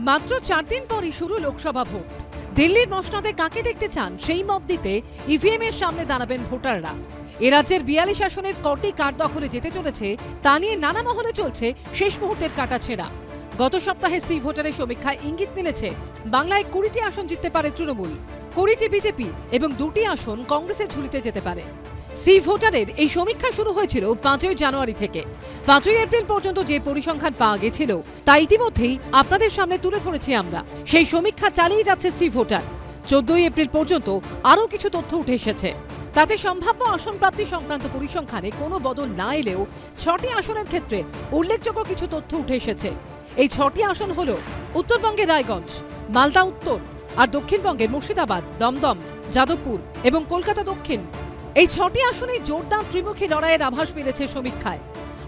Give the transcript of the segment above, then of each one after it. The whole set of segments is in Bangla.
মাত্র 4 দিন পরই শুরু লোকসভা ভোট। দিল্লির মসনদে কাকে দেখতে চান সেই মত দিতে ইভিএম এর সামনে দাঁড়াবেন ভোটাররা। এ রাজ্যের 42 আসনের কটি কার দখলে যেতে চলেছে তা নিয়ে নানা মহলে চলছে শেষ মুহূর্তের কাটাছেঁড়া। গত সপ্তাহে সি ভোটারের সমীক্ষায় ইঙ্গিত মিলেছে বাংলায় 20টি আসন জিততে পারে তৃণমূল, 20টি বিজেপি এবং 2টি আসন কংগ্রেসের ঝুলিতে যেতে পারে। সি ভোটারের এই সমীক্ষা শুরু হয়েছিল 5ই জানুয়ারি থেকে। 5ই এপ্রিল পর্যন্ত যে পরিসংখ্যান পাওয়া গেছিল তা ইতিমধ্যেই আপনাদের সামনে তুলে ধরেছি আমরা। সেই সমীক্ষা চালিয়ে যাচ্ছে সি ভোটার। 14ই এপ্রিল পর্যন্ত আরও কিছু তথ্য উঠে এসেছে। তাতে সম্ভাব্য আসন প্রাপ্তি সংক্রান্ত পরিসংখ্যানে কোনো বদল না এলেও 6টি আসনের ক্ষেত্রে উল্লেখযোগ্য কিছু তথ্য উঠে এসেছে। এই 6টি আসন হল উত্তরবঙ্গের রায়গঞ্জ, মালদা উত্তর, আর দক্ষিণবঙ্গের মুর্শিদাবাদ, দমদম, যাদবপুর এবং কলকাতা দক্ষিণ। এই 6টি আসনে জোরদার ত্রিমুখী লড়াইয়ের আভাস মিলেছে সমীক্ষায়।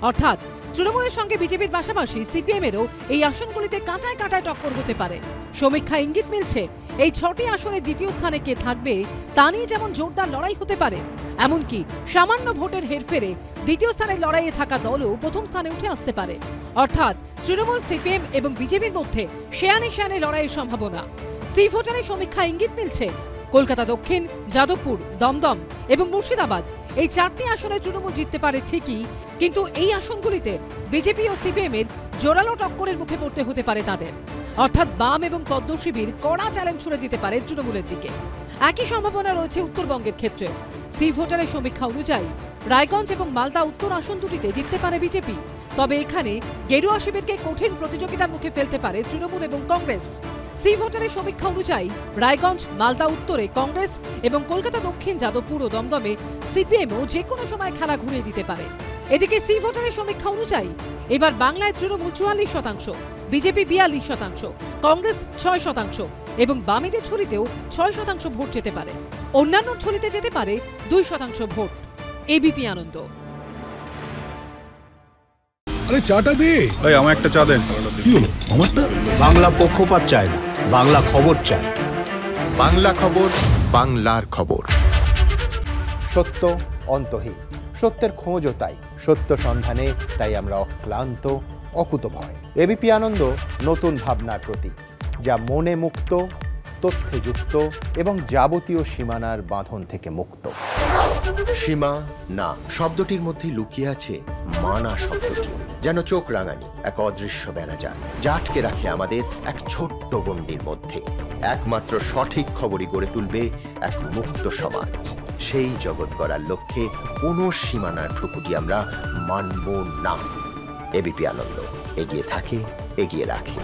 অর্থাৎ তৃণমূলের সঙ্গে বিজেপির পাশাপাশি সিপিএমেরও এই আসনগুলিতে কাঁটায় কাঁটায় টক্কর হতে পারে। সমীক্ষা ইঙ্গিত মিলছে এই 6টি আসনে দ্বিতীয় স্থানে কে থাকবে তা নিয়ে যেমন জোরদার লড়াই হতে পারে, এমনকি সামান্য ভোটের হেরফেরে দ্বিতীয় স্থানে লড়াইয়ে থাকা দলও প্রথম স্থানে উঠে আসতে পারে। অর্থাৎ তৃণমূল, সিপিএম এবং বিজেপির মধ্যে শেয়ানে শেয়ানে লড়াইয়ের সম্ভাবনা। সি ভোটারের সমীক্ষা ইঙ্গিত মিলছে কলকাতা দক্ষিণ, যাদবপুর, দমদম এবং মুর্শিদাবাদ এই 4টি আসনে তৃণমূল জিততে পারে ঠিকই, কিন্তু এই আসনগুলিতে বিজেপি ও সিপিএম এর জোরালো টক্করের মুখে পড়তে হতে পারে তাদের। অর্থাৎ বাম এবং পদ্ম শিবির কড়া চ্যালেঞ্জ ছুড়ে দিতে পারে তৃণমূলের দিকে। একই সম্ভাবনা রয়েছে উত্তরবঙ্গের ক্ষেত্রে। সি ভোটারের সমীক্ষা অনুযায়ী রায়গঞ্জ এবং মালদা উত্তর আসন দুটিতে জিততে পারে বিজেপি, তবে এখানে গেরুয়া শিবিরকে কঠিন প্রতিযোগিতার মুখে ফেলতে পারে তৃণমূল এবং কংগ্রেস। সি ভোটারের সমীক্ষা অনুযায়ী রায়গঞ্জ, মালদা উত্তরে কংগ্রেস এবং কলকাতা দক্ষিণ, যাদবপুর ও দমদমে সিপিএমও যে কোনো সময় খেলা ঘুরিয়ে দিতে পারে। এদিকে সি ভোটারের সমীক্ষা অনুযায়ী এবার বাংলায় তৃণমূল 44%, বিজেপি 42%, কংগ্রেস 6% এবং বামেদের ঝুলিতেও 6% ভোট যেতে পারে। অন্যান্য ঝুলিতে যেতে পারে 2% ভোট। এবিপি আনন্দ। আরে চাটা দে ভাই, আমার একটা চা দেন। কি হলো আমারটা? বাংলা পক্ষপাত চায় না, বাংলা খবর চায়। বাংলা খবর, বাংলার খবর। সত্য অন্তহীন, সত্যের খোঁজও তাই, সত্য সন্ধানে তাই আমরা অক্লান্ত, অকুতভয়। এবিপি আনন্দ নতুন ভাবনার প্রতীক, যা মনে মুক্ত, তথ্যে যুক্ত এবং যাবতীয় সীমানার বাঁধন থেকে মুক্ত। সীমা না শব্দটির মধ্যে লুকিয়ে আছে মানা শব্দটি, যেন চোখ রাঙানি এক অদৃশ্য বেড়াজাল, যা আটকে রাখে আমাদের এক ছোট্ট গণ্ডির মধ্যে। একমাত্র সঠিক খবরই গড়ে তুলবে এক মুক্ত সমাজ। সেই জগৎ গড়ার লক্ষ্যে কোনো সীমানার ঠুকুটি আমরা মানব না। এবিপি আনন্দ এগিয়ে থাকে, এগিয়ে রাখে।